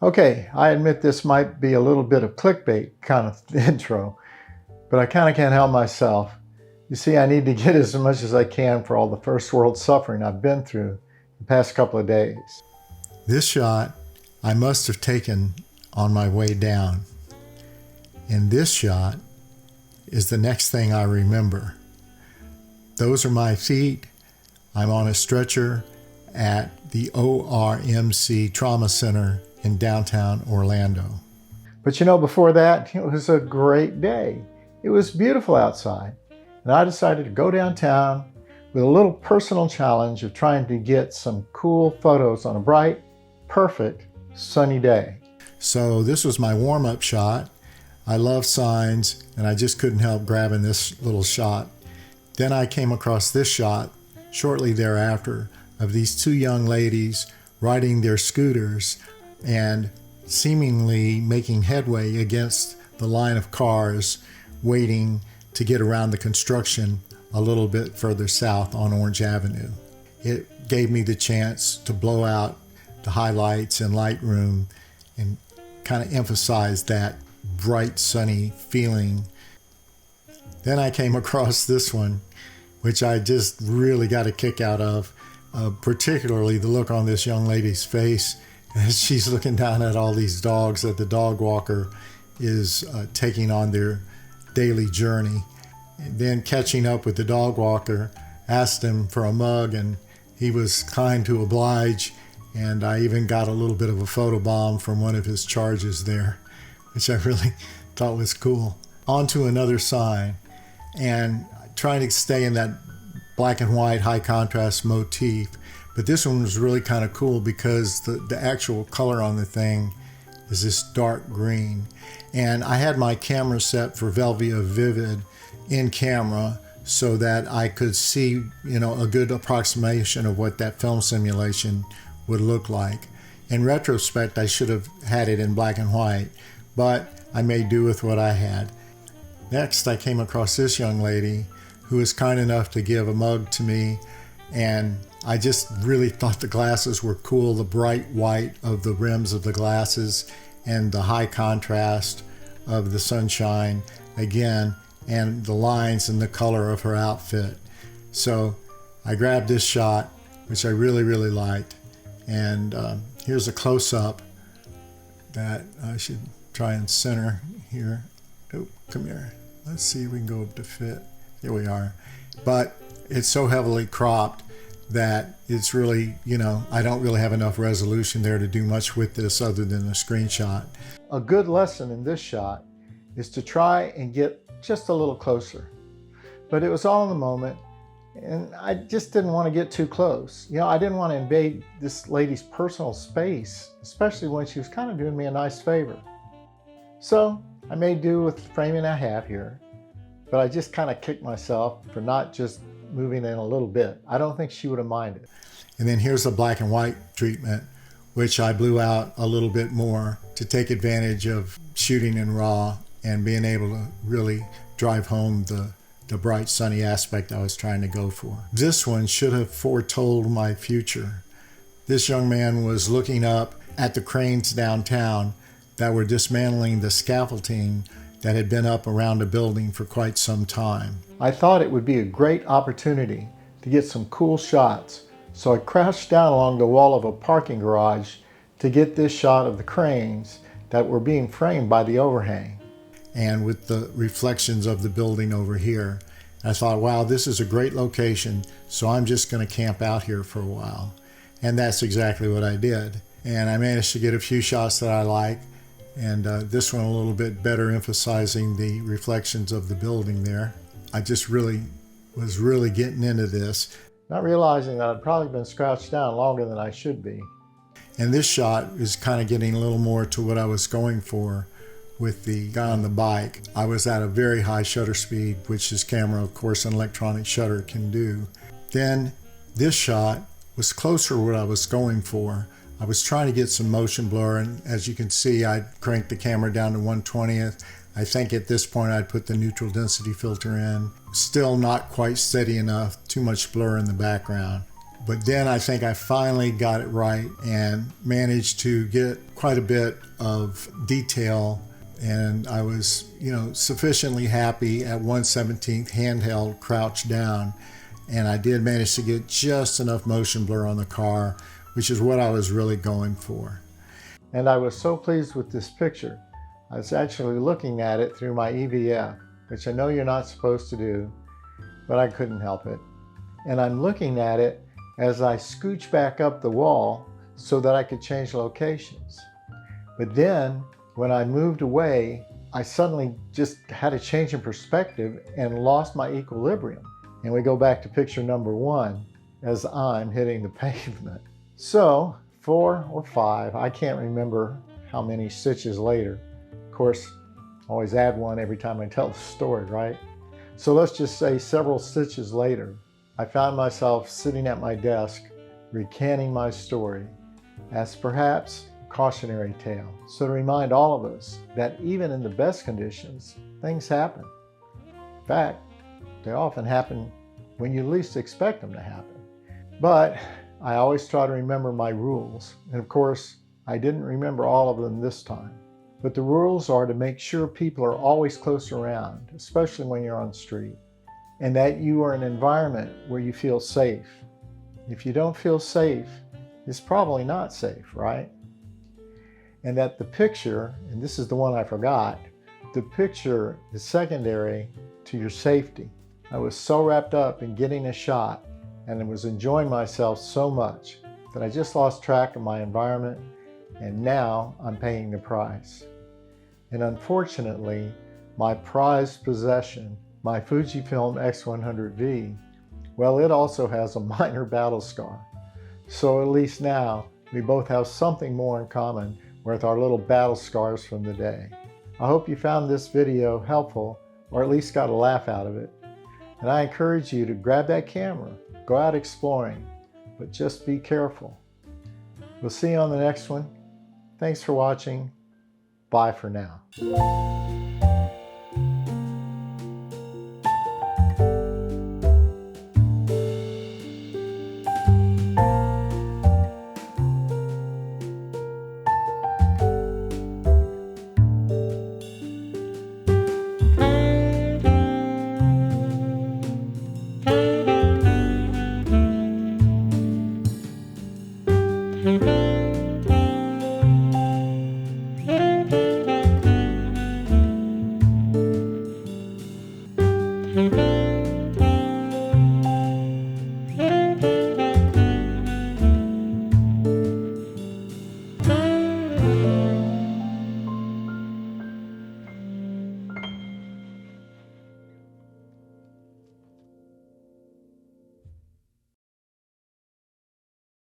Okay, I admit this might be a little bit of clickbait kind of intro, but I kind of can't help myself. You see, I need to get as much as I can for all the first world suffering I've been through the past couple of days. This shot I must have taken on my way down. And this shot is the next thing I remember. Those are my feet. I'm on a stretcher at the ORMC Trauma Center in downtown Orlando. But you know, before that, it was a great day. It was beautiful outside, and I decided to go downtown with a little personal challenge of trying to get some cool photos on a bright, perfect, sunny day. So this was my warm-up shot. I love signs, and I just couldn't help grabbing this little shot. Then I came across this shot shortly thereafter of these two young ladies riding their scooters and seemingly making headway against the line of cars waiting to get around the construction a little bit further south on Orange Avenue. It gave me the chance to blow out the highlights in Lightroom and kind of emphasize that bright, sunny feeling. Then I came across this one, which I just really got a kick out of, particularly the look on this young lady's face as she's looking down at all these dogs that the dog walker is taking on their daily journey. And then catching up with the dog walker, asked him for a mug, and he was kind to oblige. And I even got a little bit of a photobomb from one of his charges there, which I really thought was cool. On to another sign, and trying to stay in that black and white high contrast motif. But this one was really kind of cool because the actual color on the thing is this dark green. And I had my camera set for Velvia Vivid in camera so that I could see, a good approximation of what that film simulation would look like. In retrospect, I should have had it in black and white, but I made do with what I had. Next, I came across this young lady who was kind enough to give a mug to me, and I just really thought the glasses were cool, the bright white of the rims of the glasses and the high contrast of the sunshine again, and the lines and the color of her outfit. So I grabbed this shot, which I really, really liked. And here's a close-up that I should try and center here. Oh, come here. Let's see if we can go up to fit. Here we are. But it's so heavily cropped that it's really, I don't really have enough resolution there to do much with this other than a screenshot. A good lesson in this shot is to try and get just a little closer. But it was all in the moment, and I just didn't want to get too close. I didn't want to invade this lady's personal space, especially when she was kind of doing me a nice favor. So I made do with the framing I have here, but I just kind of kicked myself for not just moving in a little bit. I don't think she would have minded. And then here's the black and white treatment, which I blew out a little bit more to take advantage of shooting in RAW and being able to really drive home the bright sunny aspect I was trying to go for. This one should have foretold my future. This young man was looking up at the cranes downtown that were dismantling the scaffolding that had been up around a building for quite some time. I thought it would be a great opportunity to get some cool shots, so I crouched down along the wall of a parking garage to get this shot of the cranes that were being framed by the overhang. And with the reflections of the building over here, I thought, wow, this is a great location, so I'm just going to camp out here for a while. And that's exactly what I did. And I managed to get a few shots that I like, and this one a little bit better, emphasizing the reflections of the building there. I just was really getting into this. Not realizing that I'd probably been crouched down longer than I should be. And this shot is kind of getting a little more to what I was going for with the guy on the bike. I was at a very high shutter speed, which this camera, of course, an electronic shutter can do. Then this shot was closer to what I was going for. I was trying to get some motion blur, and as you can see, I cranked the camera down to 1/20th. I think at this point I'd put the neutral density filter in. Still not quite steady enough, too much blur in the background. But then I think I finally got it right and managed to get quite a bit of detail, and I was, sufficiently happy at 1/17 handheld crouched down, and I did manage to get just enough motion blur on the car, which is what I was really going for. And I was so pleased with this picture. I was actually looking at it through my EVF, which I know you're not supposed to do, but I couldn't help it. And I'm looking at it as I scooch back up the wall so that I could change locations. But then when I moved away, I suddenly just had a change in perspective and lost my equilibrium. And we go back to picture number 1 as I'm hitting the pavement. So 4 or 5, I can't remember how many stitches later. Of course, always add one every time I tell the story, right? So let's just say several stitches later, I found myself sitting at my desk, recanting my story as perhaps a cautionary tale. So to remind all of us that even in the best conditions, things happen. In fact, they often happen when you least expect them to happen. But I always try to remember my rules. And of course, I didn't remember all of them this time. But the rules are to make sure people are always close around, especially when you're on the street, and that you are in an environment where you feel safe. If you don't feel safe, it's probably not safe, right? And that the picture, and this is the one I forgot, the picture is secondary to your safety. I was so wrapped up in getting a shot and I was enjoying myself so much that I just lost track of my environment, and now I'm paying the price. And unfortunately, my prized possession, my Fujifilm X100V, well, it also has a minor battle scar. So at least now, we both have something more in common with our little battle scars from the day. I hope you found this video helpful, or at least got a laugh out of it. And I encourage you to grab that camera, go out exploring, but just be careful. We'll see you on the next one. Thanks for watching. Bye for now.